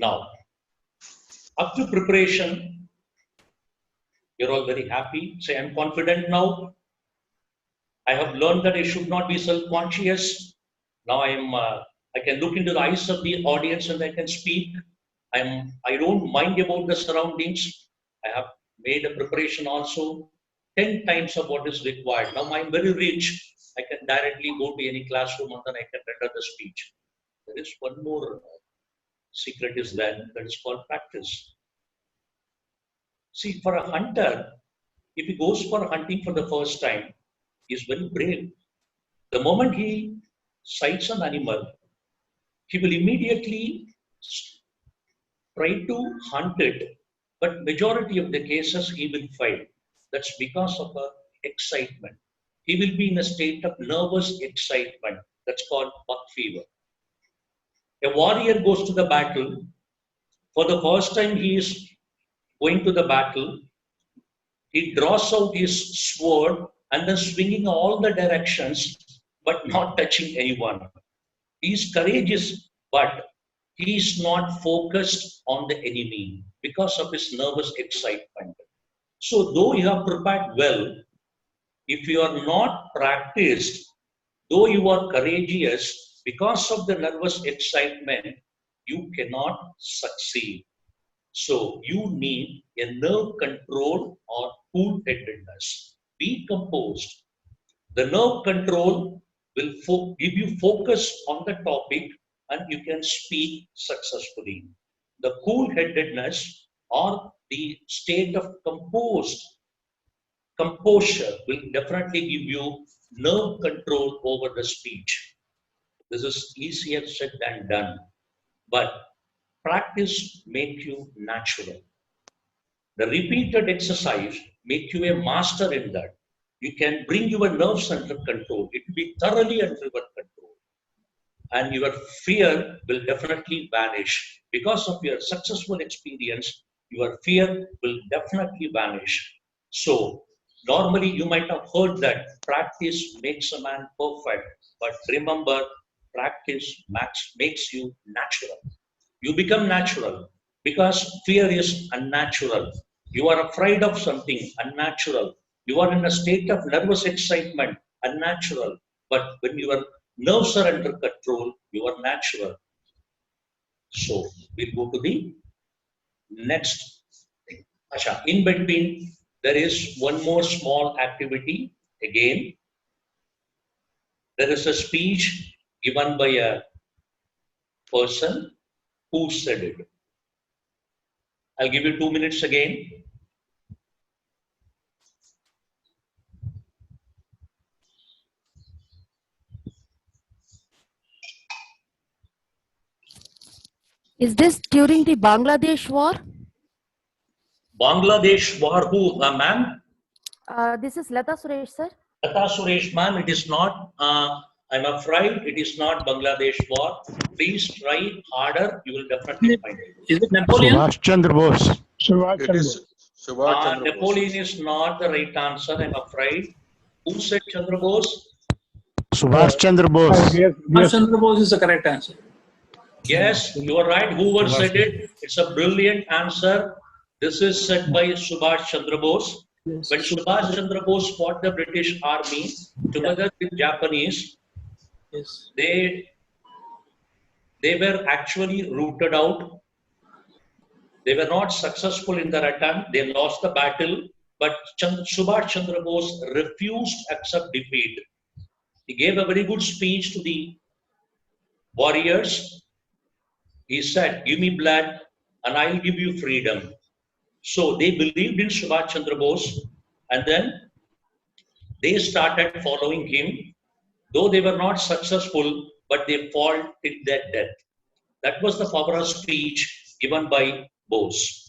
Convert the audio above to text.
Now, up to preparation, you're all very happy. Say, I'm confident now. I have learned that I should not be self-conscious. Now I can look into the eyes of the audience and I can speak. I don't mind about the surroundings. I have made a preparation also 10 times of what is required. Now I'm very rich. I can directly go to any classroom and then I can render the speech. There is one more secret is that is called practice. See, for a hunter, if he goes for hunting for the first time, he is very brave. The moment he sights an animal, he will immediately try to hunt it, but majority of the cases he will fail. That's because of excitement. He will be in a state of nervous excitement. That's called buck fever. A warrior goes to the battle. For the first time he is going to the battle, he draws out his sword and then swinging all the directions, but not touching anyone. He is courageous, but he is not focused on the enemy because of his nervous excitement. So, though you have prepared well, if you are not practiced, though you are courageous, because of the nervous excitement, you cannot succeed. So, you need a nerve control or cool headedness. Be composed. The nerve control will give you focus on the topic and you can speak successfully. The cool-headedness or the state of composure will definitely give you nerve control over the speech. This is easier said than done, but practice make you natural. The repeated exercise make you a master in that. You can bring your nerves under control. It will be thoroughly under control. And your fear will definitely vanish. Because of your successful experience, your fear will definitely vanish. So, normally you might have heard that practice makes a man perfect. But remember, practice makes you natural. You become natural because fear is unnatural. You are afraid of something unnatural. You are in a state of nervous excitement, unnatural. But when your nerves are under control, you are natural. So we'll go to the next thing. Asha, in between, there is one more small activity. Again, there is a speech given by a person who said it. I'll give you 2 minutes again. Is this during the Bangladesh war? Bangladesh war, who, ma'am? This is Lata Suresh, sir. Lata Suresh, ma'am, it is not, I'm afraid it is not Bangladesh war. Please try harder, you will definitely find it. Is it Napoleon? Subhash Chandra Bose. It is Subhash Chandra Bose. Napoleon is not the right answer, I'm afraid. Who said Chandra Bose? Subhash Chandra Bose. Subhash Chandra Bose is the correct answer. Yes, you are right. Whoever said it, it's a brilliant answer. This is said by Subhash Chandra Bose. Yes. When Subhash Chandra Bose fought the British Army together with Japanese, Yes. they were actually rooted out. They were not successful in their attempt. They lost the battle. But Subhash Chandra Bose refused to accept defeat. He gave a very good speech to the warriors. He said, give me blood and I will give you freedom. So they believed in Subhash Chandra Bose and then they started following him. Though they were not successful, but they fought till their death. That was the power of speech given by Bose.